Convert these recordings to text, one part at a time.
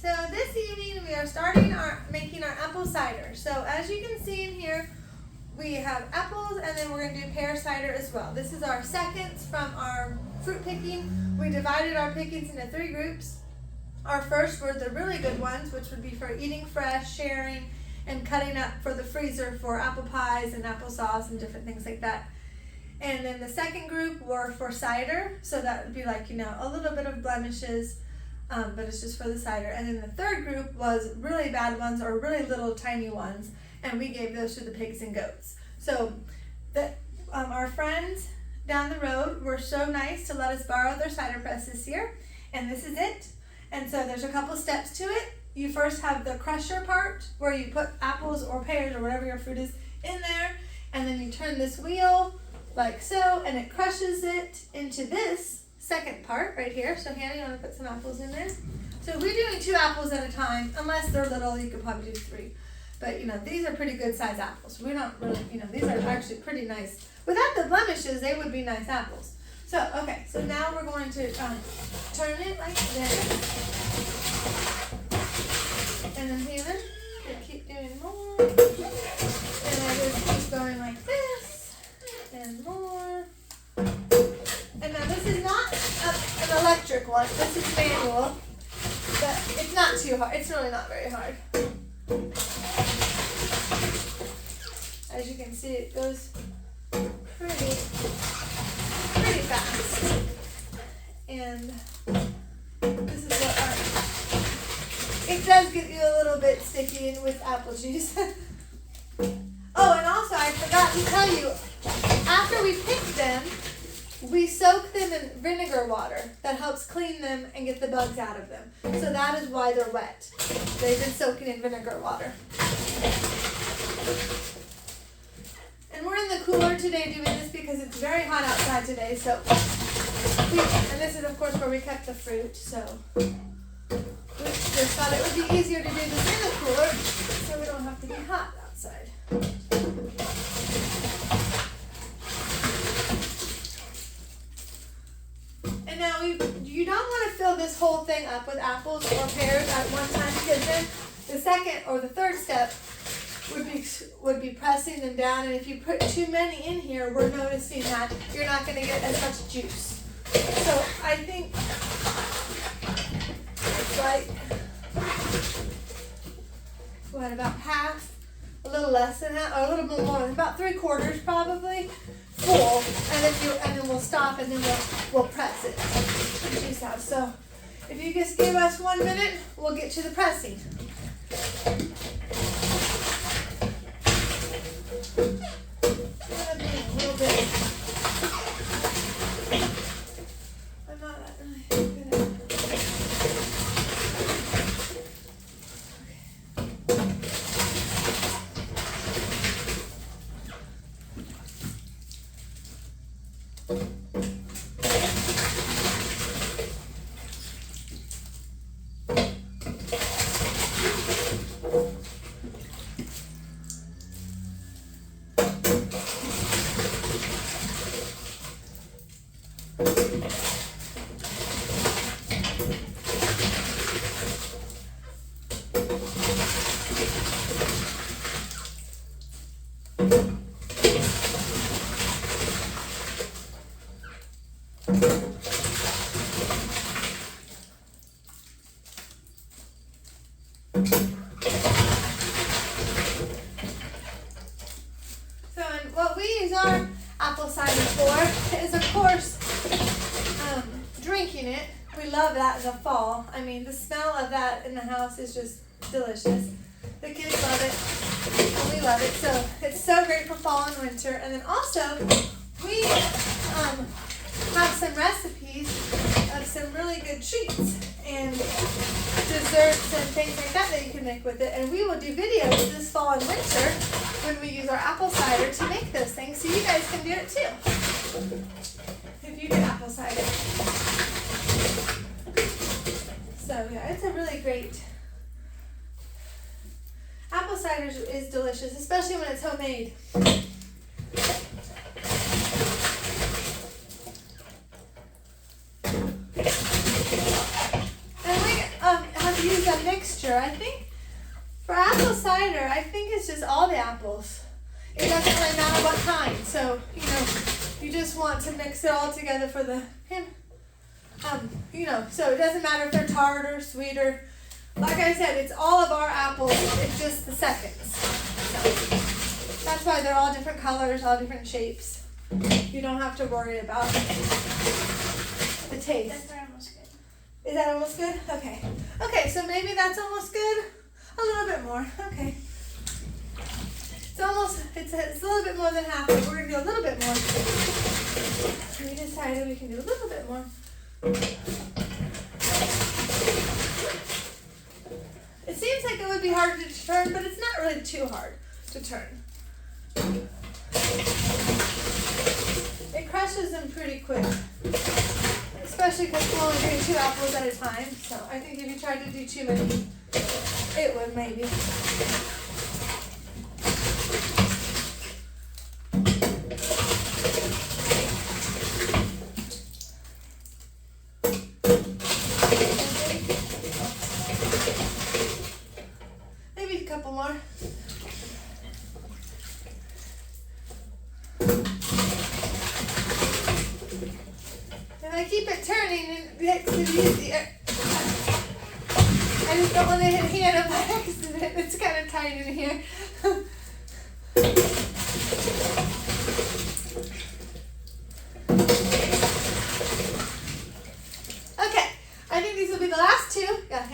So this evening we are making our apple cider. So as you can see in here, we have apples and then we're going to do pear cider as well. This is our seconds from our fruit picking. We divided our pickings into 3 groups. Our first were the really good ones, which would be for eating fresh, sharing, and cutting up for the freezer for apple pies and applesauce and different things like that. And then the second group were for cider, so that would be like, a little bit of blemishes, but it's just for the cider. And then the third group was really bad ones or really little tiny ones, and we gave those to the pigs and goats. So our friends down the road were so nice to let us borrow their cider press this year, and this is it. And so there's a couple steps to it. You first have the crusher part where you put apples or pears or whatever your fruit is in there, and then you turn this wheel like so, and it crushes it into this second part right here. So Hannah, you want to put some apples in there? So we're doing 2 apples at a time. Unless they're little, you could probably do 3. But these are pretty good size apples. We're not really, these are actually pretty nice. Without the blemishes, they would be nice apples. So, okay, so now we're going to turn it like this. And then Hannah, you keep doing more. And I just keep going like this. And more. And now this is not an electric one. This is manual. But it's not too hard. It's really not very hard. As you can see, it goes pretty fast. And this is what it does get you a little bit sticky with apple juice. Oh, and also I forgot to tell you, after we pick them, we soak them in vinegar water that helps clean them and get the bugs out of them. So that is why they're wet. They've been soaking in vinegar water. And we're in the cooler today doing this because it's very hot outside today. So, and this is of course where we kept the fruit. So we just thought it would be easier to do this in the cooler so we don't have to be hot outside. And now you don't want to fill this whole thing up with apples or pears at one time, because then the second or the third step would be pressing them down, and if you put too many in here, we're noticing that you're not going to get as much juice. So I think it's like, about half, a little less than that, or a little bit more, about 3/4 probably full, and then we'll stop, and then we'll press it. The juice out. So if you just give us 1 minute, we'll get to the pressing. A little bit. I'm not really good at it. So, and what we use our apple cider for is, of course, drinking it. We love that in the fall. I mean, the smell of that in the house is just delicious. The kids love it, and we love it. So it's so great for fall and winter. And then also, we have some recipes of some really good treats and desserts and things like that you can make with it. And we will do videos this fall and winter when we use our apple cider to make those things, so you guys can do it too if you do apple cider. So yeah, it's a really great, apple cider is delicious, especially when it's homemade. And we have used them mixture. I think for apple cider, I think it's just all the apples. It doesn't really matter what kind. So, you know, you just want to mix it all together for the, you know, so it doesn't matter if they're tart or sweet or, like I said, it's all of our apples. It's just the seconds. So that's why they're all different colors, all different shapes. You don't have to worry about the taste. That's almost good. Is that almost good? Okay. Okay, so maybe that's almost good. A little bit more. Okay. It's almost, it's a little bit more than half. We're going to do a little bit more. We decided we can do a little bit more. It seems like it would be harder to turn, but it's not really too hard to turn. It crushes them pretty quick, especially because we're only doing 2 apples at a time. So I think if you tried to do too many, it would maybe. Maybe a couple more. If I keep it turning, it gets easier. I just don't want to hit hand by accident. It's kind of tight in here. Okay, I think these will be the last 2. Yeah,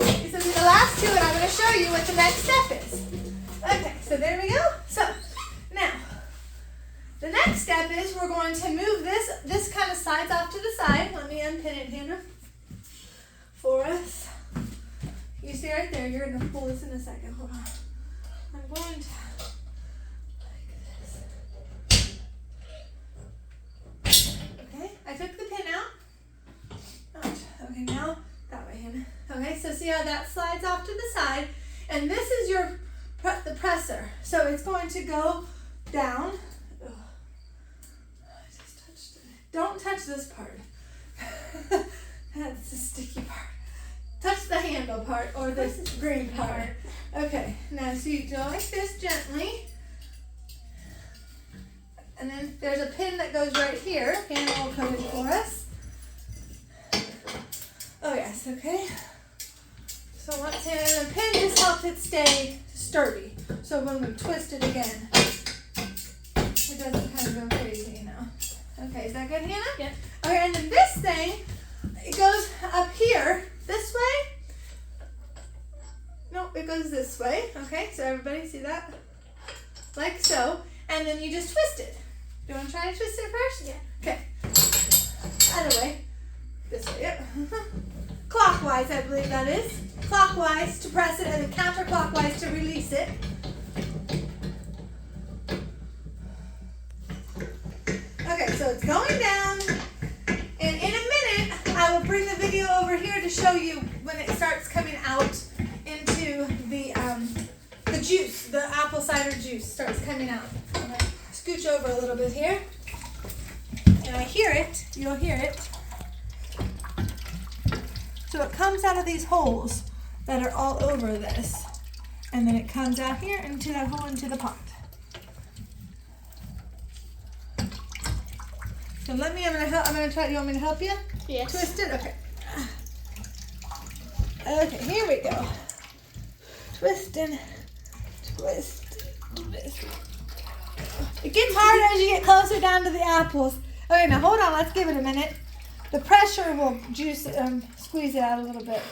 these will be the last 2, and I'm going to show you what the next step is. Okay, so there we go. So now, the next step is we're going to move this kind of slides off to the side. Let me unpin it, Hannah, for us. You see right there, you're going to pull this in a second. Hold on. I'm going to, like this. Okay, I took the pin out. Okay, now that way, Hannah. Okay, so see how that slides off to the side? And this is the presser. So it's going to go down. Oh, I just touched it. Don't touch this part. That's the sticky part. Touch the handle part or this green part. Okay, now so you go like this gently. And then there's a pin that goes right here. Hannah will put it for us. Oh yes, okay. So once the pin just helps it stay sturdy. So when we twist it again, it doesn't kind of go crazy, you know. Okay, is that good, Hannah? Yeah. Okay, and then this thing, it goes up here, this way. No, it goes this way. Okay, so everybody see that? Like so. And then you just twist it. Do you want to try to twist it first? Yeah. Okay. Other way. This way, yep. Clockwise, I believe that is. Clockwise to press it and then counterclockwise to release it. Okay, so it's going down. And in a minute, I will bring the video over here to show you when it starts coming out into the juice. The apple cider juice starts coming out. I'm going to scooch over a little bit here. And I hear it. You'll hear it. So it comes out of these holes that are all over this. And then it comes out here into that hole into the pot. So let me, I'm gonna try, you want me to help you? Yes. Twist it? Okay. Okay, here we go. Twist and twist. It gets harder as you get closer down to the apples. Okay, now hold on, let's give it a minute. The pressure will squeeze it out a little bit.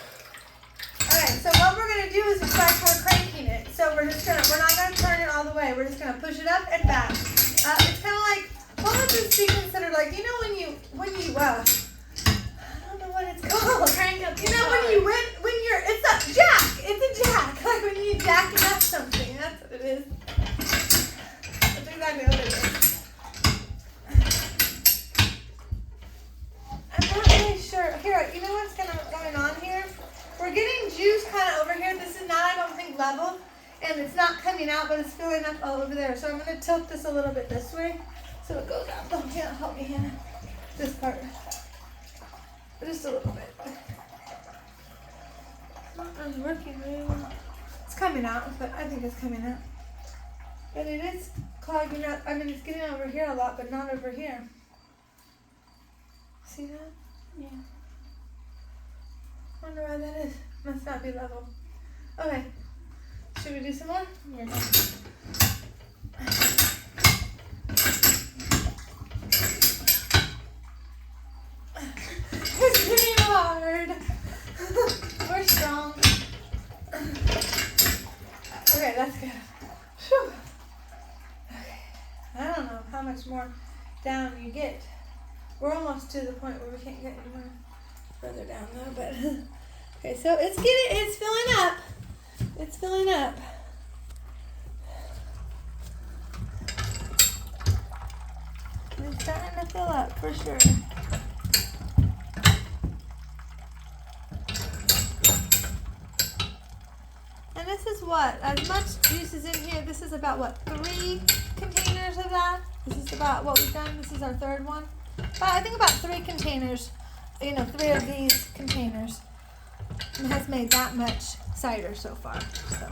Alright, so what we're going to do is we're cranking it. So we're not going to turn it all the way. We're just going to push it up and back. It's kind of like, what would this be considered like? You know when you I don't know what it's called. Crank up. You know when you're, it's a jack. It's a jack. Like when you jacking up something. That's what it is. That's exactly what it is. I'm not really sure. Here, you know what's going on here? We're getting juice kind of over here. This is not, I don't think, level. And it's not coming out, but it's filling up all over there. So I'm going to tilt this a little bit this way so it goes out. Oh, yeah, help me, Hannah. This part. Just a little bit. It's working really well. It's coming out, but I think it's coming out. But it is clogging up. I mean, it's getting over here a lot, but not over here. See that? Yeah. Wonder why that is. Must not be level. Okay. Should we do some more? Yes. It's getting hard. We're strong. Okay, that's good. Whew. Okay. I don't know how much more down you get. We're almost to the point where we can't get any more further down though, but okay, so it's filling up. It's filling up. It's starting to fill up for sure. And this is what? As much juice is in here. This is about what? 3 containers of that? This is about what we've done. This is our 3rd one. But I think about 3 containers. 3 of these containers. And has made that much cider so far. So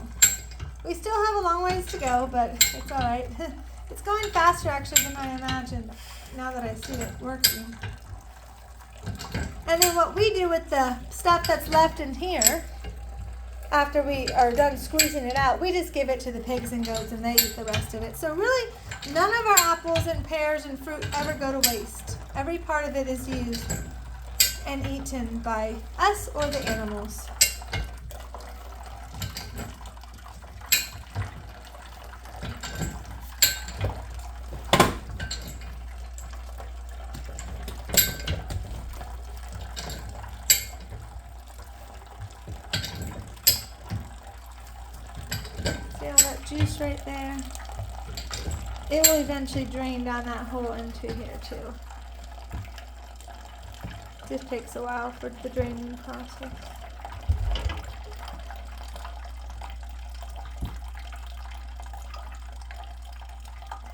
we still have a long ways to go, but it's all right. It's going faster actually than I imagined. Now that I see it working. And then what we do with the stuff that's left in here, after we are done squeezing it out, we just give it to the pigs and goats and they eat the rest of it. So really, none of our apples and pears and fruit ever go to waste. Every part of it is used and eaten by us or the animals. See all that juice right there? It will eventually drain down that hole into here too. Just takes a while for the draining process.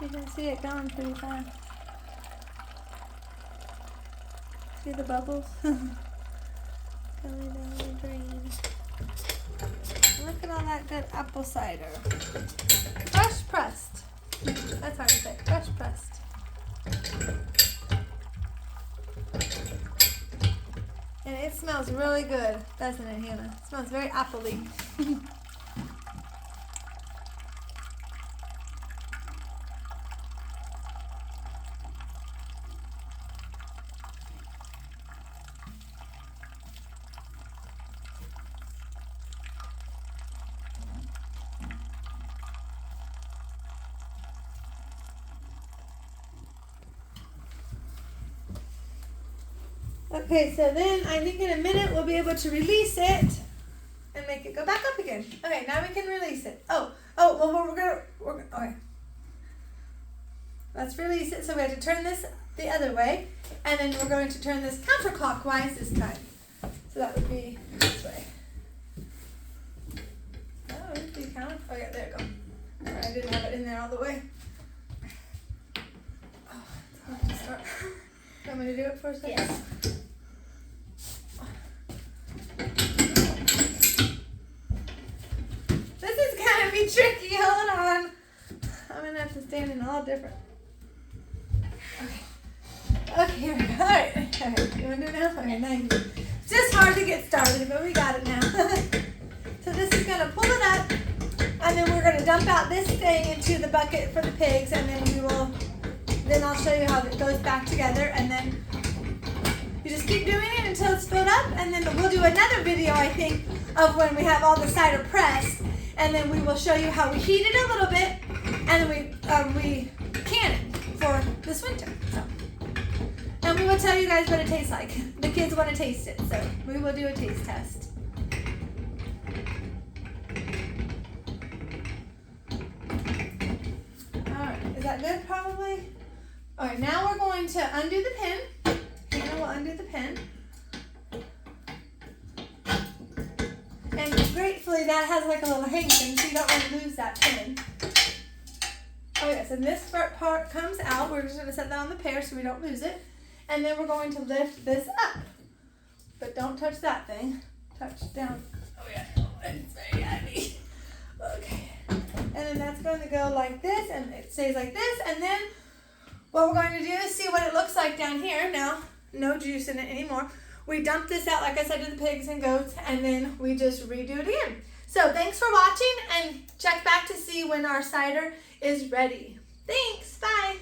You can see it going pretty fast. See the bubbles? Going down the drain. Look at all that good apple cider. Fresh pressed. That's hard to say. Fresh pressed. And it smells really good, doesn't it, Hannah? It smells very apple-y. Okay, so then I think in a minute we'll be able to release it and make it go back up again. Okay, now we can release it. Well, okay. Let's release it. So we have to turn this the other way, and then we're going to turn this counterclockwise this time. So that would be this way. Oh, it would be oh yeah, there you go. Sorry, I didn't have it in there all the way. Oh, it's hard to start. You want me to do it for a second? Yes. Tricky, hold on. I'm gonna have to stand in all different. Okay, here we go. Alright, you wanna do it now? Okay, nice. It's just hard to get started, but we got it now. So this is gonna pull it up, and then we're gonna dump out this thing into the bucket for the pigs, and then I'll show you how it goes back together, and then you just keep doing it until it's filled up, and then we'll do another video, I think, of when we have all the cider pressed. And then we will show you how we heat it a little bit, and then we can it for this winter. So, and we will tell you guys what it tastes like. The kids want to taste it, so we will do a taste test. All right, is that good? Probably. All right, now we're going to undo the pin. Hannah will undo the pin. And gratefully that has like a little hang thing, so you don't want to lose that pin. Oh yes, and this part comes out. We're just going to set that on the pear so we don't lose it. And then we're going to lift this up. But don't touch that thing. Touch down. Oh yeah, it's very heavy. Okay. And then that's going to go like this, and it stays like this. And then what we're going to do is see what it looks like down here. Now, no juice in it anymore. We dump this out, like I said, to the pigs and goats, and then we just redo it again. So thanks for watching, and check back to see when our cider is ready. Thanks, bye.